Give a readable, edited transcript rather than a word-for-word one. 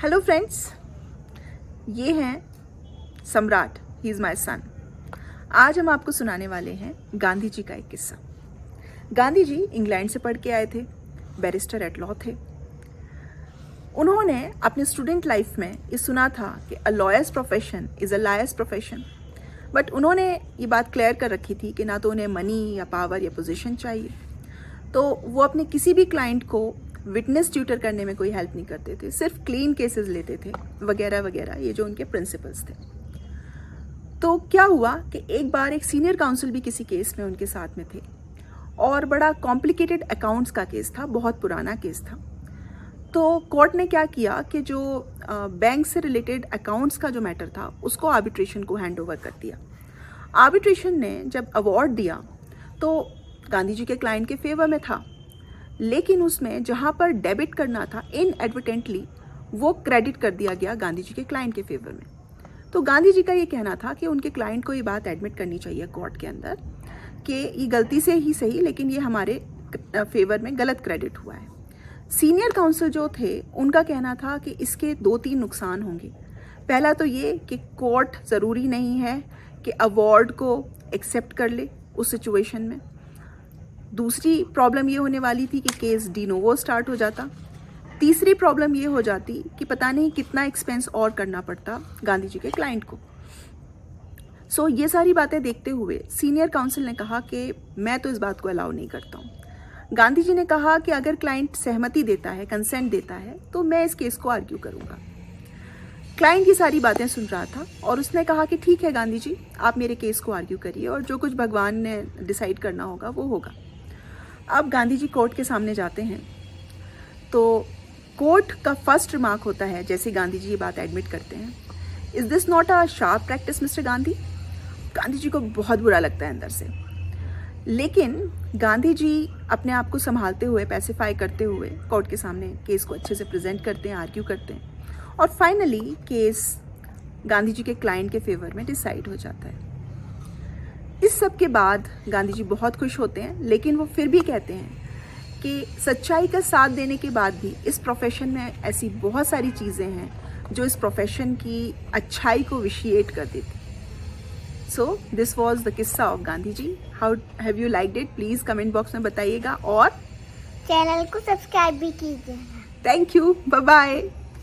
Hello friends, ये हैं सम्राट, ही इज़ माई सन। आज हम आपको सुनाने वाले हैं गांधी जी का एक किस्सा। गांधी जी इंग्लैंड से पढ़ के आए थे, बैरिस्टर एट लॉ थे। उन्होंने अपने स्टूडेंट लाइफ में ये सुना था कि a lawyers profession is a liars profession, but उन्होंने ये बात क्लियर कर रखी थी कि ना तो उन्हें मनी या पावर या पोजीशन चाहिए, तो वो अपने किसी भी क्लाइंट को विटनेस ट्यूटर करने में कोई हेल्प नहीं करते थे, सिर्फ क्लीन केसेस लेते थे वगैरह वगैरह, ये जो उनके प्रिंसिपल्स थे। तो क्या हुआ कि एक बार एक सीनियर काउंसिल भी किसी केस में उनके साथ में थे और बड़ा कॉम्प्लिकेटेड अकाउंट्स का केस था, बहुत पुराना केस था। तो कोर्ट ने क्या किया कि जो बैंक से रिलेटेड अकाउंट्स का जो मैटर था उसको आर्बिट्रेशन को हैंड ओवर कर दिया। आर्बिट्रेशन ने जब अवार्ड दिया तो गांधी जी के क्लाइंट के फेवर में था, लेकिन उसमें जहाँ पर डेबिट करना था इनएडवर्टेंटली वो क्रेडिट कर दिया गया गांधी जी के क्लाइंट के फेवर में। तो गांधी जी का ये कहना था कि उनके क्लाइंट को ये बात एडमिट करनी चाहिए कोर्ट के अंदर कि ये गलती से ही सही, लेकिन ये हमारे फेवर में गलत क्रेडिट हुआ है। सीनियर काउंसिल जो थे उनका कहना था कि इसके 2-3 नुकसान होंगे। पहला तो ये कि कोर्ट ज़रूरी नहीं है कि अवार्ड को एक्सेप्ट कर ले उस सिचुएशन में। दूसरी प्रॉब्लम ये होने वाली थी कि केस डी नोवो स्टार्ट हो जाता। तीसरी प्रॉब्लम ये हो जाती कि पता नहीं कितना एक्सपेंस और करना पड़ता गांधी जी के क्लाइंट को। सो ये सारी बातें देखते हुए सीनियर काउंसिल ने कहा कि मैं तो इस बात को अलाउ नहीं करता हूँ। गांधी जी ने कहा कि अगर क्लाइंट सहमति देता है, कंसेंट देता है, तो मैं इस केस को आर्ग्यू करूँगा। क्लाइंट ये सारी बातें सुन रहा था और उसने कहा कि ठीक है गांधी जी, आप मेरे केस को आर्ग्यू करिए और जो कुछ भगवान ने डिसाइड करना होगा वो होगा। अब गांधी जी कोर्ट के सामने जाते हैं तो कोर्ट का फर्स्ट रिमार्क होता है, जैसे गांधी जी ये बात एडमिट करते हैं, is this not a sharp practice mister Gandhi. Gandhi ji को बहुत बुरा लगता है अंदर से, लेकिन गांधी जी अपने आप को संभालते हुए, पैसिफाई करते हुए कोर्ट के सामने केस को अच्छे से प्रेजेंट करते हैं, आर्ग्यू करते हैं और फाइनली केस गांधी जी के क्लाइंट के फेवर में डिसाइड हो जाता है। इस सब के बाद गांधी जी बहुत खुश होते हैं, लेकिन वो फिर भी कहते हैं कि सच्चाई का साथ देने के बाद भी इस प्रोफेशन में ऐसी बहुत सारी चीज़ें हैं जो इस प्रोफेशन की अच्छाई को विशिएट कर देती। सो दिस वॉज द किस्सा of Gandhi ji. How have you liked it? Please comment box में बताइएगा और चैनल को सब्सक्राइब भी कीजिए। Thank you, bye bye.